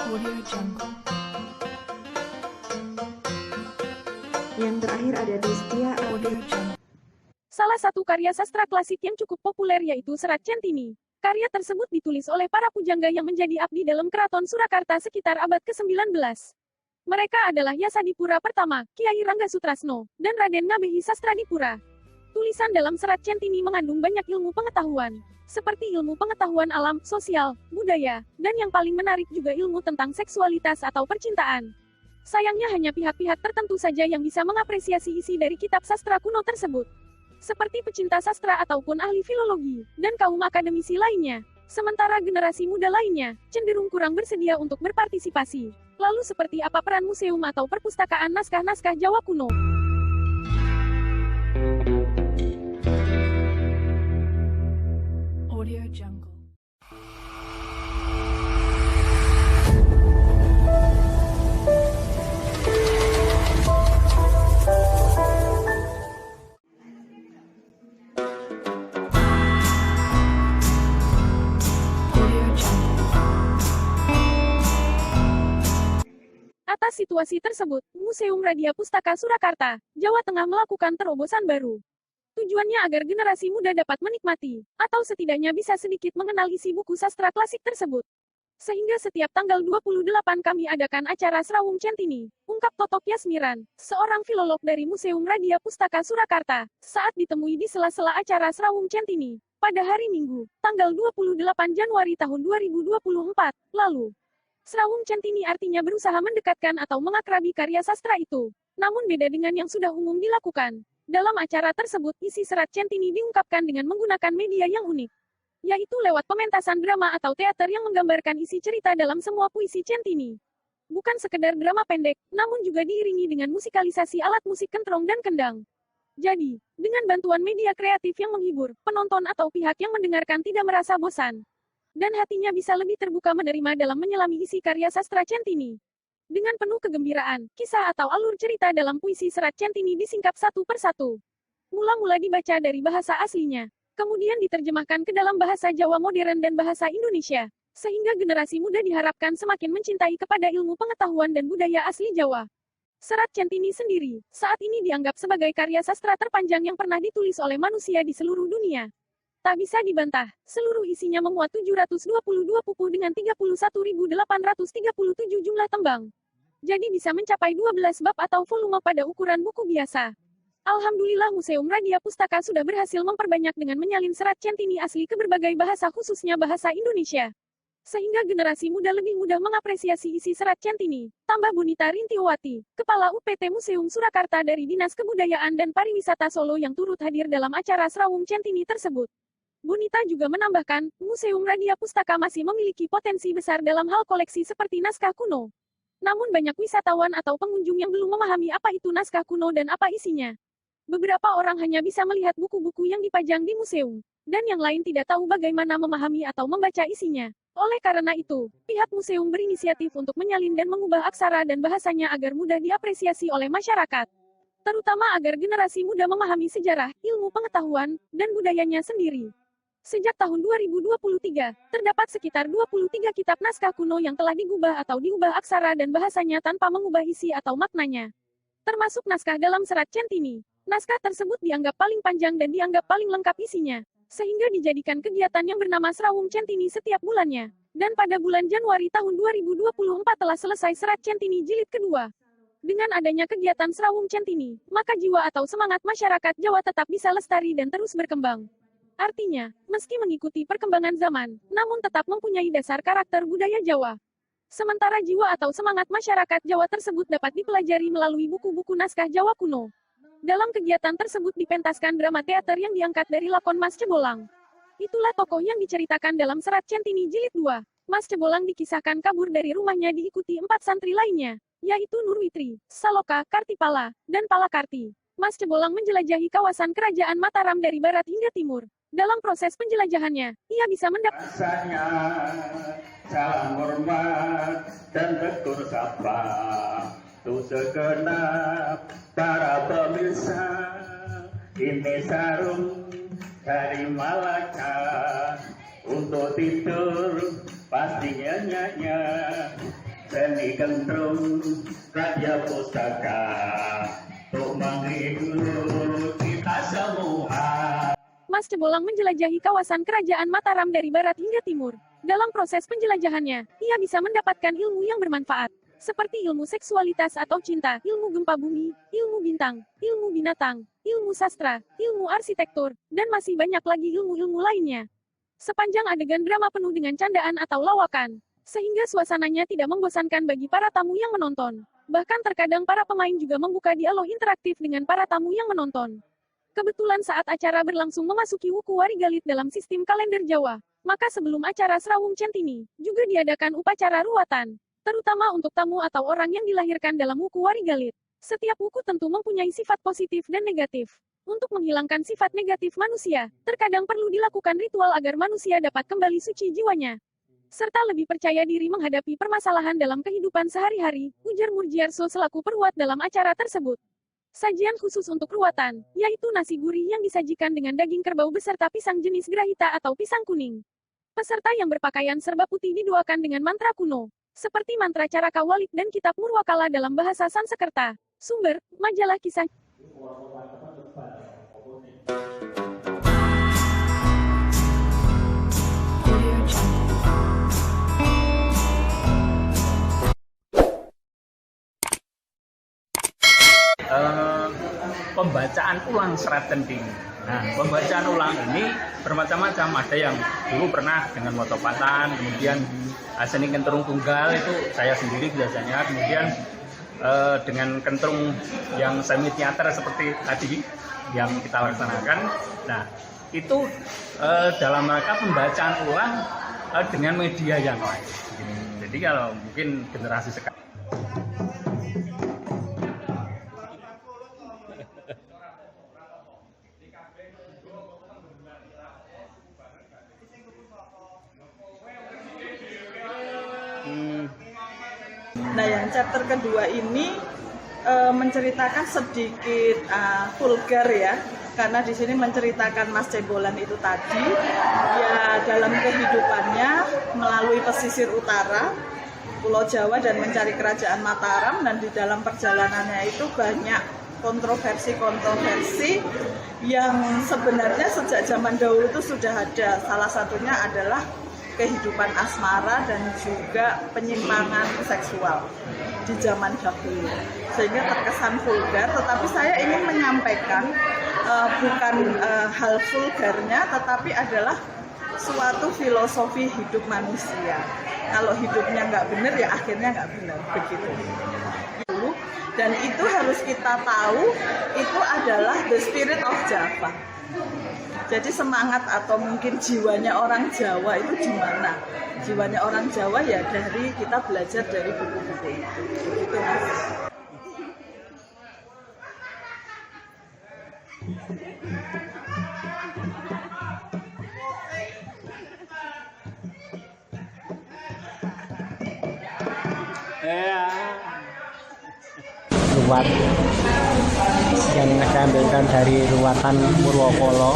Audio Jungle. Yang terakhir ada Destia Audio Jungle. Salah satu karya sastra klasik yang cukup populer yaitu Serat Centini. Karya tersebut ditulis oleh para pujangga yang menjadi abdi dalam Keraton Surakarta sekitar abad ke-19. Mereka adalah Yasadipura pertama, Kiai Rangga Sutrasno, dan Raden Ngabehi Sastradipura. Tulisan dalam Serat Centini mengandung banyak ilmu pengetahuan, seperti ilmu pengetahuan alam, sosial, budaya, dan yang paling menarik juga ilmu tentang seksualitas atau percintaan. Sayangnya hanya pihak-pihak tertentu saja yang bisa mengapresiasi isi dari kitab sastra kuno tersebut, seperti pecinta sastra ataupun ahli filologi, dan kaum akademisi lainnya. Sementara generasi muda lainnya, cenderung kurang bersedia untuk berpartisipasi. Lalu seperti apa peran museum atau perpustakaan naskah-naskah Jawa kuno? Audio Jungle. Audio Jungle. Atas situasi tersebut, Museum Radia Pustaka Surakarta, Jawa Tengah melakukan terobosan baru. Tujuannya agar generasi muda dapat menikmati, atau setidaknya bisa sedikit mengenal isi buku sastra klasik tersebut. Sehingga setiap tanggal 28 kami adakan acara Srawung Centini, ungkap Totok Yasmiran, seorang filolog dari Museum Radia Pustaka Surakarta, saat ditemui di sela-sela acara Srawung Centini, pada hari Minggu, tanggal 28 Januari tahun 2024, lalu. Srawung Centini artinya berusaha mendekatkan atau mengakrabi karya sastra itu. Namun beda dengan yang sudah umum dilakukan. Dalam acara tersebut, isi Serat Centini diungkapkan dengan menggunakan media yang unik, yaitu lewat pementasan drama atau teater yang menggambarkan isi cerita dalam semua puisi Centini. Bukan sekedar drama pendek, namun juga diiringi dengan musikalisasi alat musik kentrong dan kendang. Jadi, dengan bantuan media kreatif yang menghibur, penonton atau pihak yang mendengarkan tidak merasa bosan, dan hatinya bisa lebih terbuka menerima dalam menyelami isi karya sastra Centini. Dengan penuh kegembiraan, kisah atau alur cerita dalam puisi Serat Centini disingkap satu persatu. Mula-mula dibaca dari bahasa aslinya, kemudian diterjemahkan ke dalam bahasa Jawa modern dan bahasa Indonesia, sehingga generasi muda diharapkan semakin mencintai kepada ilmu pengetahuan dan budaya asli Jawa. Serat Centini sendiri, saat ini dianggap sebagai karya sastra terpanjang yang pernah ditulis oleh manusia di seluruh dunia. Tak bisa dibantah, seluruh isinya memuat 722 pupu dengan 31.837 jumlah tembang. Jadi bisa mencapai 12 bab atau volume pada ukuran buku biasa. Alhamdulillah Museum Radia Pustaka sudah berhasil memperbanyak dengan menyalin Serat Centini asli ke berbagai bahasa khususnya bahasa Indonesia. Sehingga generasi muda lebih mudah mengapresiasi isi Serat Centini, tambah Bunita Rintiwati, Kepala UPT Museum Surakarta dari Dinas Kebudayaan dan Pariwisata Solo yang turut hadir dalam acara Srawung Centini tersebut. Bunita juga menambahkan, Museum Radia Pustaka masih memiliki potensi besar dalam hal koleksi seperti naskah kuno. Namun banyak wisatawan atau pengunjung yang belum memahami apa itu naskah kuno dan apa isinya. Beberapa orang hanya bisa melihat buku-buku yang dipajang di museum, dan yang lain tidak tahu bagaimana memahami atau membaca isinya. Oleh karena itu, pihak museum berinisiatif untuk menyalin dan mengubah aksara dan bahasanya agar mudah diapresiasi oleh masyarakat. Terutama agar generasi muda memahami sejarah, ilmu pengetahuan, dan budayanya sendiri. Sejak tahun 2023, terdapat sekitar 23 kitab naskah kuno yang telah digubah atau diubah aksara dan bahasanya tanpa mengubah isi atau maknanya. Termasuk naskah dalam Serat Centini. Naskah tersebut dianggap paling panjang dan dianggap paling lengkap isinya, sehingga dijadikan kegiatan yang bernama Srawung Centini setiap bulannya. Dan pada bulan Januari tahun 2024 telah selesai Serat Centini jilid kedua. Dengan adanya kegiatan Srawung Centini, maka jiwa atau semangat masyarakat Jawa tetap bisa lestari dan terus berkembang. Artinya, meski mengikuti perkembangan zaman, namun tetap mempunyai dasar karakter budaya Jawa. Sementara jiwa atau semangat masyarakat Jawa tersebut dapat dipelajari melalui buku-buku naskah Jawa kuno. Dalam kegiatan tersebut dipentaskan drama teater yang diangkat dari lakon Mas Cebolang. Itulah tokoh yang diceritakan dalam Serat Centini jilid 2. Mas Cebolang dikisahkan kabur dari rumahnya diikuti 4 santri lainnya, yaitu Nurwitri, Saloka, Kartipala, dan Palakarti. Mas Cebolang menjelajahi kawasan kerajaan Mataram dari barat hingga timur. Dalam proses penjelajahannya, ia bisa mendapat salam hormat dan tegur sapa untuk segenap para pemirsa. Ini sarung dari Malaka untuk tidur pastinya nyanyi seni kentrung raja pustaka untuk menghibur kita semua. Mas Cebolang menjelajahi kawasan kerajaan Mataram dari barat hingga timur. Dalam proses penjelajahannya, ia bisa mendapatkan ilmu yang bermanfaat, seperti ilmu seksualitas atau cinta, ilmu gempa bumi, ilmu bintang, ilmu binatang, ilmu sastra, ilmu arsitektur, dan masih banyak lagi ilmu-ilmu lainnya. Sepanjang adegan drama penuh dengan candaan atau lawakan, sehingga suasananya tidak membosankan bagi para tamu yang menonton. Bahkan terkadang para pemain juga membuka dialog interaktif dengan para tamu yang menonton. Kebetulan saat acara berlangsung memasuki Wuku Warigalit dalam sistem kalender Jawa, maka sebelum acara Serawung Centini, juga diadakan upacara ruwatan, terutama untuk tamu atau orang yang dilahirkan dalam Wuku Warigalit. Setiap wuku tentu mempunyai sifat positif dan negatif. Untuk menghilangkan sifat negatif manusia, terkadang perlu dilakukan ritual agar manusia dapat kembali suci jiwanya, serta lebih percaya diri menghadapi permasalahan dalam kehidupan sehari-hari, ujar Murjiarso selaku peruat dalam acara tersebut. Sajian khusus untuk ruwatan, yaitu nasi gurih yang disajikan dengan daging kerbau beserta pisang jenis grahita atau pisang kuning. Peserta yang berpakaian serba putih didoakan dengan mantra kuno, seperti mantra Caraka Walik dan kitab Murwakala dalam bahasa Sanskerta. Sumber, majalah kisah. Audio Jungle. Pembacaan ulang serat kencing. Nah, pembacaan ulang ini bermacam-macam. Ada yang dulu pernah dengan motopatan, kemudian seni kentrung tunggal itu saya sendiri biasanya, kemudian dengan kentrung yang semi teater seperti tadi yang kita laksanakan. Nah, itu dalam rangka pembacaan ulang dengan media yang lain. Jadi kalau mungkin generasi sekarang Nah, yang chapter kedua ini menceritakan sedikit vulgar ya, karena di sini menceritakan Mas Cebolan itu tadi, ya dalam kehidupannya melalui pesisir utara Pulau Jawa dan mencari kerajaan Mataram, dan di dalam perjalanannya itu banyak kontroversi yang sebenarnya sejak zaman dahulu itu sudah ada. Salah satunya adalah kehidupan asmara dan juga penyimpangan seksual di zaman dahulu, sehingga terkesan vulgar. Tetapi saya ingin menyampaikan bukan hal vulgarnya, tetapi adalah suatu filosofi hidup manusia. Kalau hidupnya nggak benar, ya akhirnya nggak benar, begitu. Dan itu harus kita tahu, itu adalah the spirit of Java. Jadi semangat atau mungkin jiwanya orang Jawa itu di mana? Jiwanya orang Jawa ya dari kita belajar dari buku-buku itu. Begitu, Mas. Ruwat yang saya ambilkan dari ruwatan Purwokolo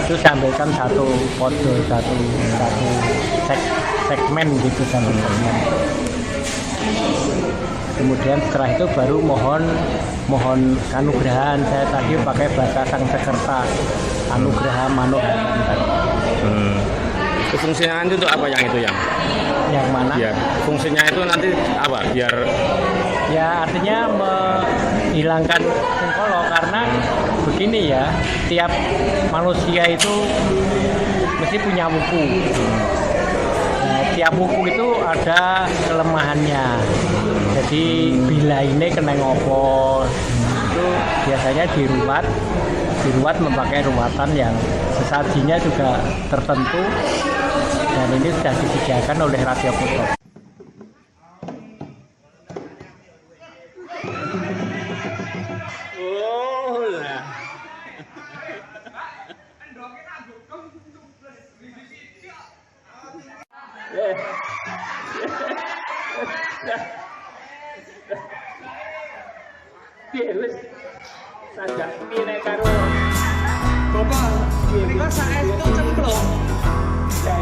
itu saya ambilkan satu kode, satu segmen gitu, satu segmen. Kemudian setelah itu baru mohon kanugrahan. Saya tadi pakai bahasa Sanskerta, anugraha manoharan tadi. Itu fungsinya nanti untuk apa Yang mana? Biar fungsinya itu nanti apa? Biar ya artinya menghilangkan sengkolo, karena begini ya, tiap manusia itu mesti punya wuku. Nah, tiap wuku itu ada kelemahannya. Jadi bila ini kena ngopo itu biasanya diruat memakai ruwatan yang sesajinya juga tertentu, dan ini sudah disediakan oleh Radio Putok. Wis sajak ngene karo Bapak, ini kok saestu cemplung. ya